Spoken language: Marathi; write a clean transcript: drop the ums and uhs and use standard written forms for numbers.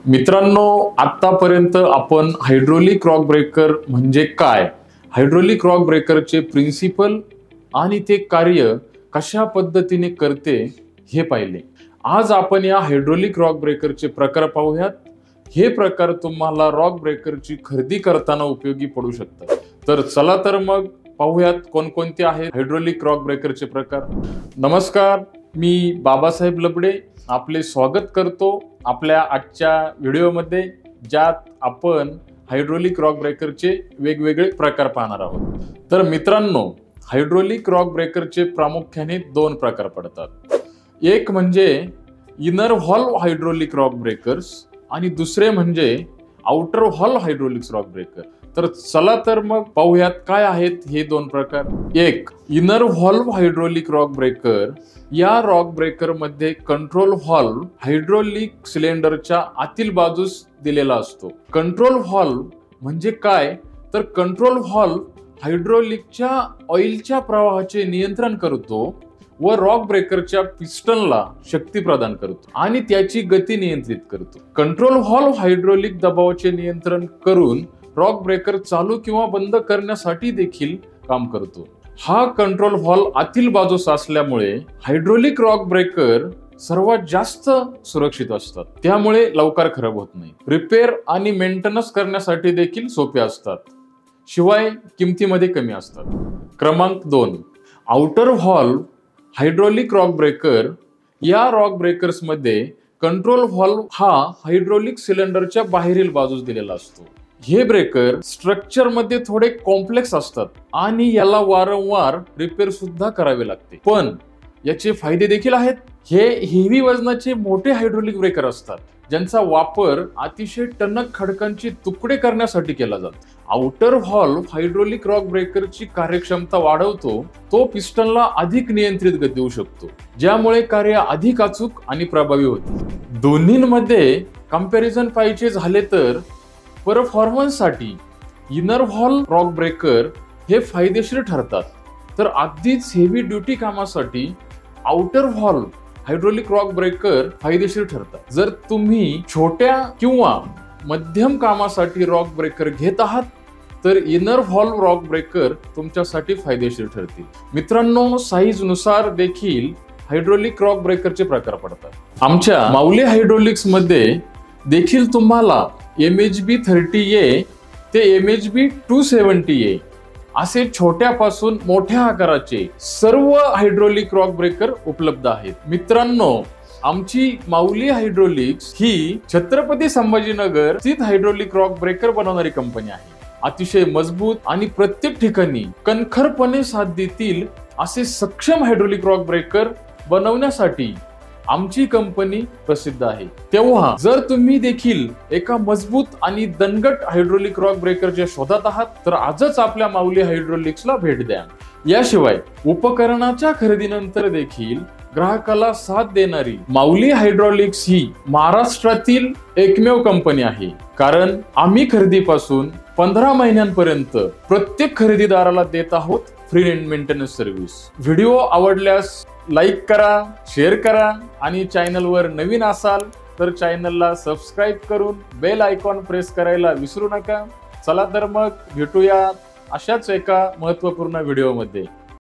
मित्रांनो, आतापर्यंत आपण हायड्रोलिक रॉक ब्रेकर म्हणजे काय, हायड्रोलिक रॉक ब्रेकरचे प्रिन्सिपल आणि ते कार्य कशा पद्धतीने करते हे पाहिले। आज आपण या हायड्रोलिक रॉक ब्रेकरचे प्रकार पाहूयात। हे प्रकार तुम्हाला रॉक ब्रेकरची खरेदी करताना उपयोगी पडू शकतात। तर चला तर मग पाहूयात कोणकोणते आहेत हायड्रोलिक रॉक ब्रेकरचे प्रकार। नमस्कार, मी बाबासाहेब लबडे आपले स्वागत करतो आपल्या आजच्या व्हिडिओमध्ये, ज्यात आपण हायड्रोलिक रॉक ब्रेकरचे वेगवेगळे प्रकार पाहणार आहोत। तर मित्रांनो, हायड्रोलिक रॉक ब्रेकरचे प्रामुख्याने दोन प्रकार पडतात। एक म्हणजे inner valve hydraulic rock breakers आणि दुसरे म्हणजे outer valve hydraulic rock breaker. तर चला तर मग पाहूयात काय आहेत हे दोन प्रकार। एक, inner valve hydraulic rock breaker. या रॉक ब्रेकर मध्ये कंट्रोल व्हॉल्व हायड्रोलिक सिलेंडरच्या आतील बाजूस दिलेला असतो। कंट्रोल व्हॉल्व म्हणजे काय, तर कंट्रोल व्हॉल्व हायड्रोलिकच्या ऑइलच्या प्रवाहाचे नियंत्रण करतो व रॉक ब्रेकरच्या पिस्टनला शक्ती प्रदान करतो आणि त्याची गती नियंत्रित करतो। कंट्रोल व्हॉल्व हायड्रोलिक दबावाचे नियंत्रण करून रॉक ब्रेकर चालू किंवा बंद करण्यासाठी देखील काम करतो। हा कंट्रोल व्हॉल्व आतील बाजूस असल्यामुळे हायड्रोलिक रॉक ब्रेकर सर्वात जास्त सुरक्षित असतात, त्यामुळे लवकर खराब होत नाही। रिपेअर आणि मेंटेनन्स करण्यासाठी देखील सोपे असतात, शिवाय किमतीमध्ये कमी असतात। क्रमांक 2, outer valve hydraulic rock breaker. या रॉक ब्रेकर्स मध्ये कंट्रोल व्हॉल्व हा हायड्रोलिक सिलेंडरच्या बाहेरील बाजूस दिलेला असतो। हे ब्रेकर स्ट्रक्चर मध्ये थोडे कॉम्प्लेक्स असतात आणि याला वारंवार रिपेअर सुद्धा करावे लागते, पण याचे फायदे देखील आहेत। हे हेवी वजनाचे मोठे हायड्रोलिक ब्रेकर असतात, ज्यांचा वापर अतिशय टणक खडकांचे तुकडे करण्यासाठी केला जातो। आउटर व्हॉल्व हायड्रोलिक रॉक ब्रेकरची कार्यक्षमता वाढवतो, तो पिस्टनला अधिक नियंत्रित गती देऊ शकतो, ज्यामुळे कार्य अधिक अचूक आणि प्रभावी होते। दोन्हींमध्ये कंपॅरिझन पाहिजे झाले तर परफॉर्मन्स साठी इनर व्हॉल्व रॉक ब्रेकर हे फायदेशीर ठरतात, तर अगदीच हेवी ड्युटी कामासाठी outer valve hydraulic rock breaker फायदेशीर ठरतात। जर तुम्ही छोट्या किंवा मध्यम कामासाठी रॉक ब्रेकर घेत आहात तर इनर व्हॉल्व रॉक ब्रेकर तुमच्यासाठी फायदेशीर ठरतील। मित्रांनो, साईज नुसार देखील हायड्रोलिक रॉक ब्रेकरचे प्रकार पडतात। आमच्या माऊली हायड्रोलिक्स मध्ये देखील तुम्हाला MHB 30A ते MHB 270A असे छोट्यापासून मोठ्या आकाराचे सर्व हायड्रोलिक रॉक ब्रेकर उपलब्ध आहेत। मित्रांनो, आमची माऊली हायड्रोलिक्स ही छत्रपती संभाजीनगर स्थित हायड्रोलिक रॉक ब्रेकर बनवणारी कंपनी आहे। अतिशय मजबूत आणि प्रत्येक ठिकाणी कणखरपणे साथ देतील असे सक्षम हायड्रोलिक रॉक ब्रेकर बनवण्यासाठी आमची कंपनी प्रसिद्ध आहे। तेव्हा जर तुम्ही देखील एका मजबूत आणि दणकट हायड्रोलिक रॉक ब्रेकरच्या शोधात आहात तर आजच आपल्या माऊली हायड्रोलिक्सला भेट द्या। याशिवाय उपकरणाच्या खरेदीनंतर देखील ग्राहकाला साथ देणारी माऊली हायड्रोलिक्स ही महाराष्ट्रातील एकमेव कंपनी आहे, कारण आम्ही खरेदीपासून 15 महिन्यांपर्यंत प्रत्येक खरेदीदाराला देत आहोत फ्री मेंटेनन्स सर्व्हिस। व्हिडिओ आवडल्यास लाईक करा, शेअर करा आणि चॅनलवर नवीन असाल तर चॅनलला सबस्क्राईब करून बेल आयकॉन प्रेस करायला विसरू नका। चला तर मग भेटूया अशाच एका महत्त्वपूर्ण व्हिडिओमध्ये।